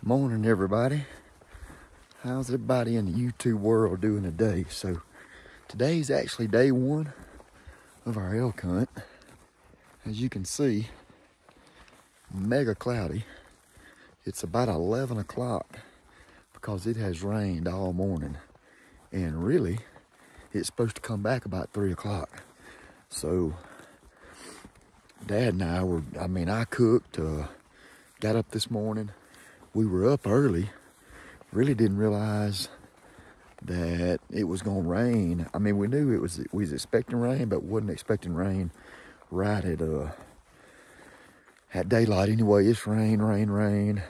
Morning, everybody. How's everybody in the YouTube world doing today? So today's actually day one of our elk hunt. As you can see, mega cloudy. It's about 11 o'clock because it has rained all morning. And really, it's supposed to come back about 3 o'clock. So Dad and I cooked, got up this morning. We were up early. Really didn't realize that it was gonna rain. I mean, we knew we was expecting rain, but wasn't expecting rain right at daylight. Anyway, it's rain.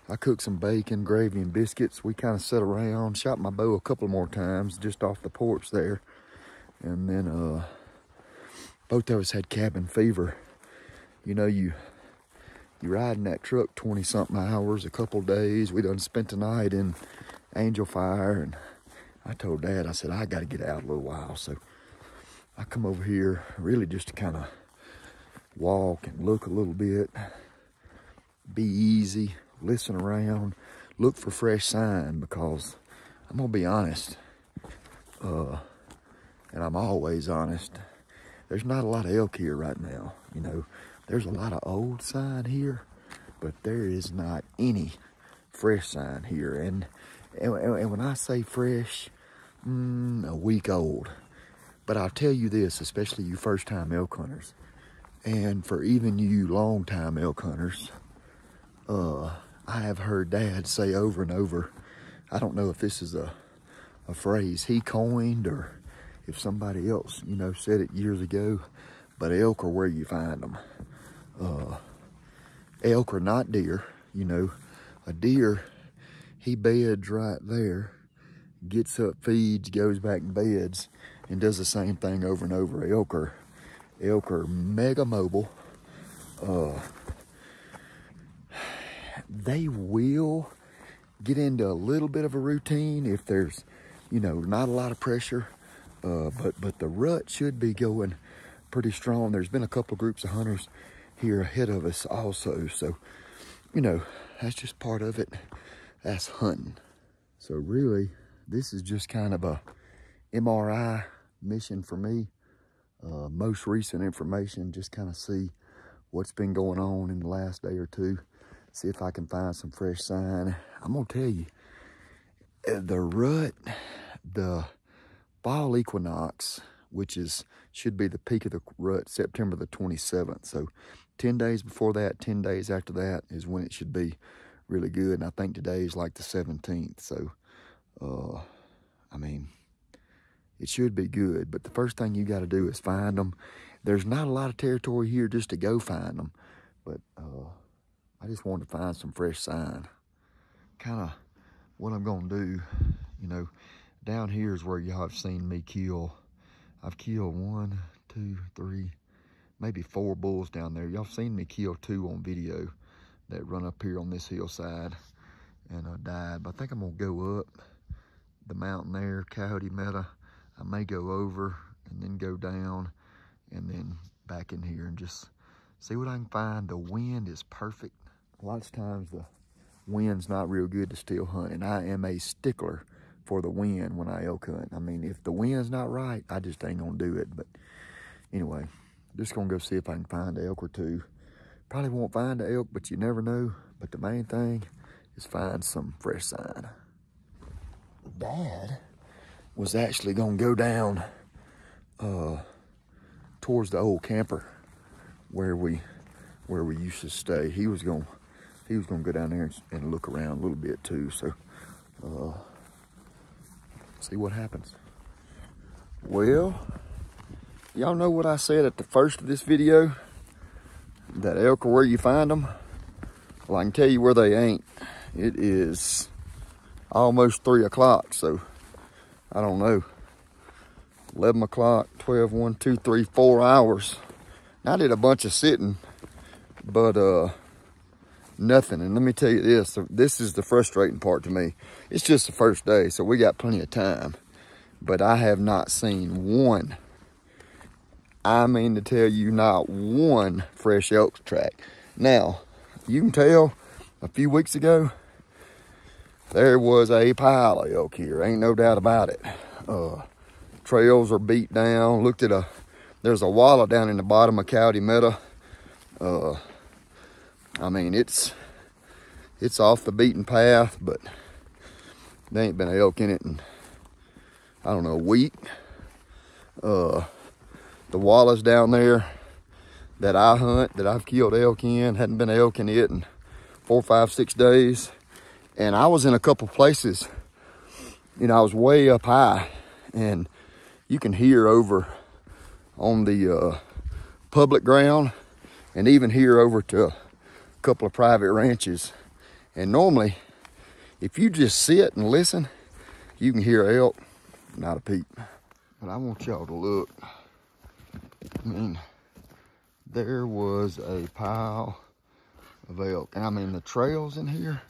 I cooked some bacon, gravy, and biscuits. We kind of sat around, shot my bow a couple more times just off the porch there. And then both of us had cabin fever. You know, you ride in that truck 20-something hours, a couple days. We done spent the night in Angel Fire, and I told Dad, I said, I got to get out a little while. So I come over here really just to kind of walk and look a little bit, be easy, listen around, look for fresh sign, because I'm going to be honest, and I'm always honest, there's not a lot of elk here right now. You know, there's a lot of old sign here, but there is not any fresh sign here. And when I say fresh, a week old. But I'll tell you this, especially you first-time elk hunters, and for even you long-time elk hunters, I have heard Dad say over and over, I don't know if this is a phrase he coined or if somebody else, you know, said it years ago, but elk are where you find them. Elk are not deer. You know, a deer, he beds right there, gets up, feeds, goes back and beds, and does the same thing over and over. Elk are mega mobile. They will get into a little bit of a routine if there's, you know, not a lot of pressure, but the rut should be going pretty strong. There's been a couple of groups of hunters here ahead of us also, so you know, that's just part of it. That's hunting. So really, this is just kind of a MRI mission for me. Most recent information, just kind of see what's been going on in the last day or two, see if I can find some fresh sign. I'm gonna tell you, the rut, the fall equinox, which should be the peak of the rut, September the 27th. So 10 days before that, 10 days after that is when it should be really good. And I think today is like the 17th. So, I mean, it should be good. But the first thing you got to do is find them. There's not a lot of territory here just to go find them. But I just wanted to find some fresh sign. Kind of what I'm going to do, you know, down here is where y'all have seen me kill. I've killed 1, 2, 3, maybe 4 bulls down there. Y'all seen me kill 2 on video that run up here on this hillside and died. But I think I'm gonna go up the mountain there, Coyote Meadow. I may go over and then go down and then back in here and just see what I can find. The wind is perfect. A lot of times the wind's not real good to still hunt, and I am a stickler for the wind when I elk hunt. I mean, if the wind's not right, I just ain't gonna do it. But anyway, just gonna go see if I can find an elk or 2. Probably won't find an elk, but you never know. But the main thing is find some fresh sign. Dad was actually gonna go down towards the old camper where we used to stay. He was gonna go down there and look around a little bit too. So see what happens. Well, y'all know what I said at the first of this video, that elk are where you find them. Well, I can tell you where they ain't. It is almost 3 o'clock, so I don't know, 11 o'clock, 12, 1, 2, 3, 4 hours. I did a bunch of sitting, but nothing. And let me tell you this, this is the frustrating part to me. It's just the first day, so we got plenty of time, but I have not seen one, I mean to tell you, not one fresh elk track. Now, you can tell a few weeks ago, there was a pile of elk here. Ain't no doubt about it. Trails are beat down. Looked at there's a wallow down in the bottom of Coyote Meadow. I mean, it's off the beaten path, but there ain't been an elk in it in, I don't know, a week. The wallows down there that I hunt, that I've killed elk in, hadn't been elk in it in 4, 5, 6 days. And I was in a couple places, you know, I was way up high, and you can hear over on the public ground, and even hear over to a couple of private ranches. And normally, if you just sit and listen, you can hear elk, not a peep. But I want y'all to look. I mean, there was a pile of elk. And I mean, the trails in here,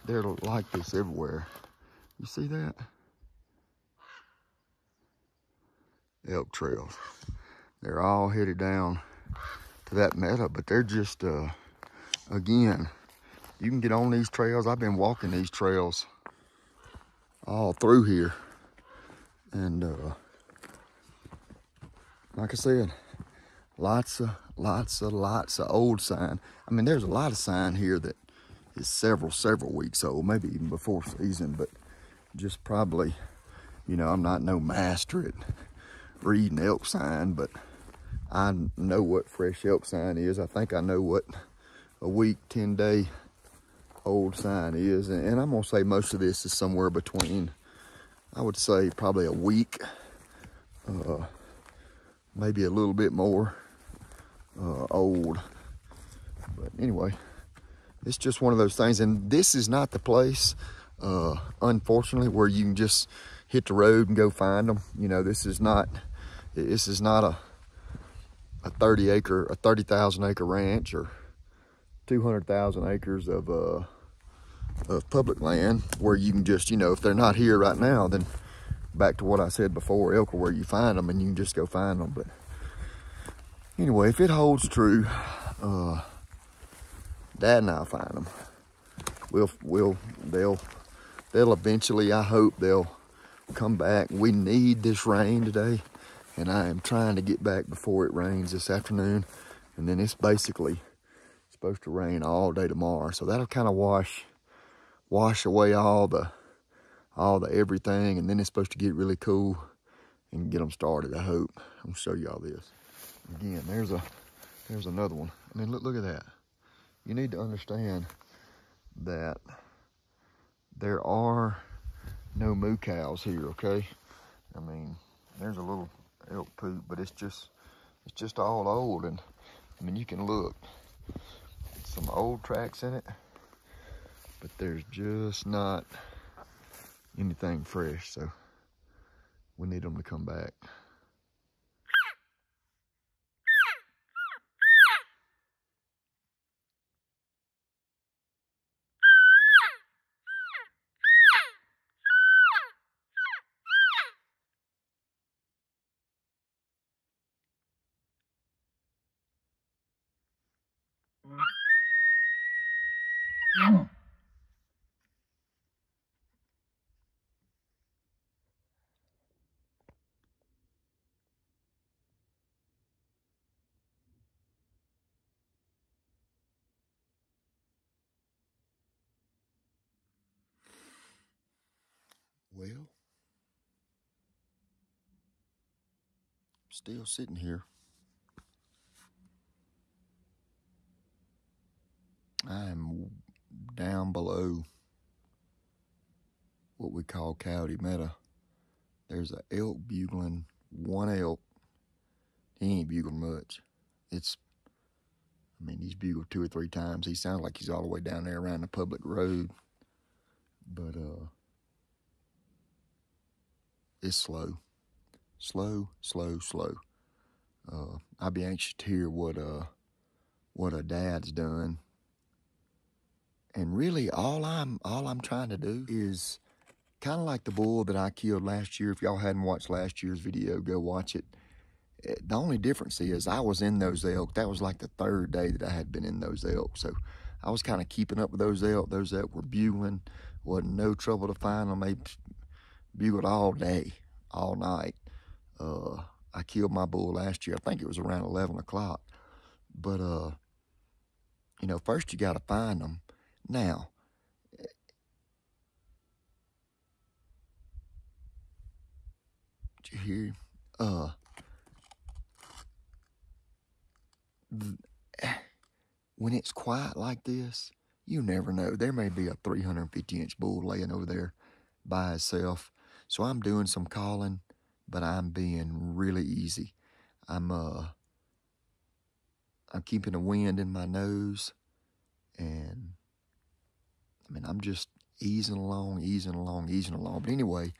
they're like this everywhere. You see that? Elk trails. They're all headed down to that meadow, but they're just, again, you can get on these trails. I've been walking these trails all through here. And like I said, lots of old sign. I mean, there's a lot of sign here that is several weeks old, maybe even before season, but just probably, you know, I'm not no master at reading elk sign, but I know what fresh elk sign is. I think I know what a week, 10-day old sign is. And I'm gonna say most of this is somewhere between, I would say probably a week, maybe a little bit more old. But anyway, it's just one of those things. And this is not the place, unfortunately, where you can just hit the road and go find them. You know, this is not a 30,000 acre ranch or 200,000 acres of public land where you can just, you know, if they're not here right now, then back to what I said before, elk are where you find them and you can just go find them. But anyway, if it holds true, Dad and I'll find them. They'll eventually, I hope they'll come back. We need this rain today, and I am trying to get back before it rains this afternoon. And then it's basically supposed to rain all day tomorrow, so that'll kind of wash away all the everything, and then it's supposed to get really cool and get them started. I hope. I'm gonna show y'all this again. There's another one. I mean, look at that. You need to understand that there are no moo cows here, okay? I mean, there's a little elk poop, but it's just all old. And I mean, you can look, some old tracks in it, but there's just not anything fresh, so we need them to come back. Well, still sitting here. I am down below what we call Coyote Meadow. There's an elk bugling, one elk. He ain't bugling much. I mean, he's bugled 2 or 3 times. He sounds like he's all the way down there around the public road. But it's slow. Slow. I'd be anxious to hear what a dad's done. And really, all I'm trying to do is kind of like the bull that I killed last year. If y'all hadn't watched last year's video, go watch it. The only difference is I was in those elk. That was like the 3rd day that I had been in those elk. So I was kind of keeping up with those elk. Those elk were bugling. Wasn't no trouble to find them. They bugled all day, all night. I killed my bull last year. I think it was around 11 o'clock. But, you know, first you got to find them. Now, did you hear? When it's quiet like this, you never know. There may be a 350-inch bull laying over there by itself. So I'm doing some calling, but I'm being really easy. I'm keeping the wind in my nose, and I mean, I'm just easing along. But anyway,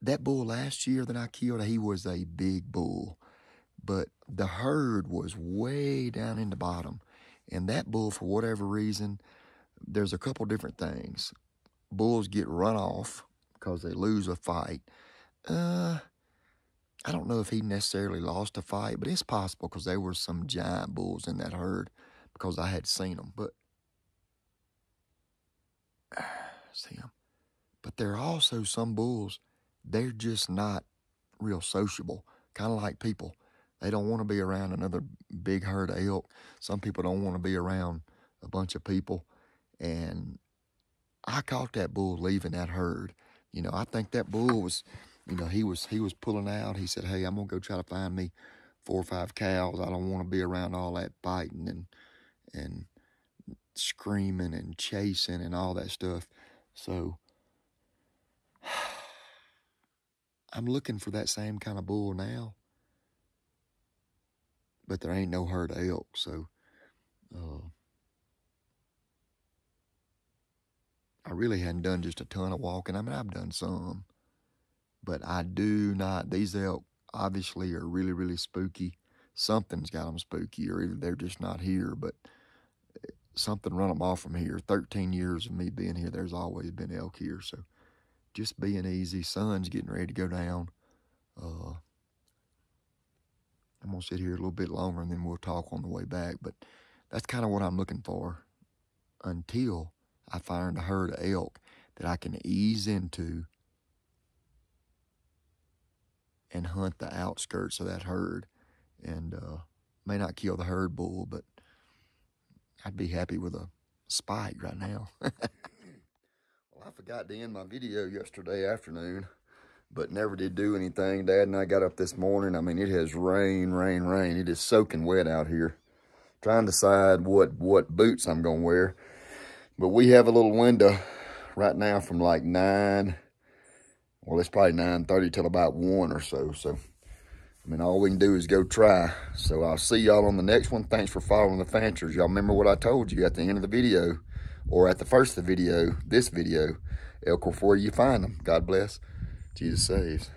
that bull last year that I killed, he was a big bull, but the herd was way down in the bottom. And that bull, for whatever reason, there's a couple different things. Bulls get run off because they lose a fight. I don't know if he necessarily lost a fight, but it's possible because there were some giant bulls in that herd because I had seen them. But But there are also some bulls, they're just not real sociable, kind of like people. They don't want to be around another big herd of elk. Some people don't want to be around a bunch of people. And I caught that bull leaving that herd. You know, I think that bull was, you know, he was pulling out. He said, hey, I'm going to go try to find me 4 or 5 cows. I don't want to be around all that fighting and screaming and chasing and all that stuff. So I'm looking for that same kind of bull now. But there ain't no herd of elk, so I really hadn't done just a ton of walking. I mean, I've done some, but I do not. These elk obviously are really, really spooky. Something's got them spooky, or either they're just not here, but something run them off from here. 13 years of me being here, there's always been elk here, so just being easy. Sun's getting ready to go down. I'm going to sit here a little bit longer and then we'll talk on the way back. But that's kind of what I'm looking for until I find a herd of elk that I can ease into and hunt the outskirts of that herd. And may not kill the herd bull, but I'd be happy with a spike right now. Well, I forgot to end my video yesterday afternoon, but never did do anything. Dad and I got up this morning. I mean, it has rained. It is soaking wet out here. Trying to decide what boots I'm going to wear. But we have a little window right now from like 9. Well, it's probably 9:30 till about 1 or so. So, I mean, all we can do is go try. So I'll see y'all on the next one. Thanks for following the Fanchers. Y'all remember what I told you at the end of the video, or at the first of the video, this video. Elk are where you find them. God bless. Jesus saves.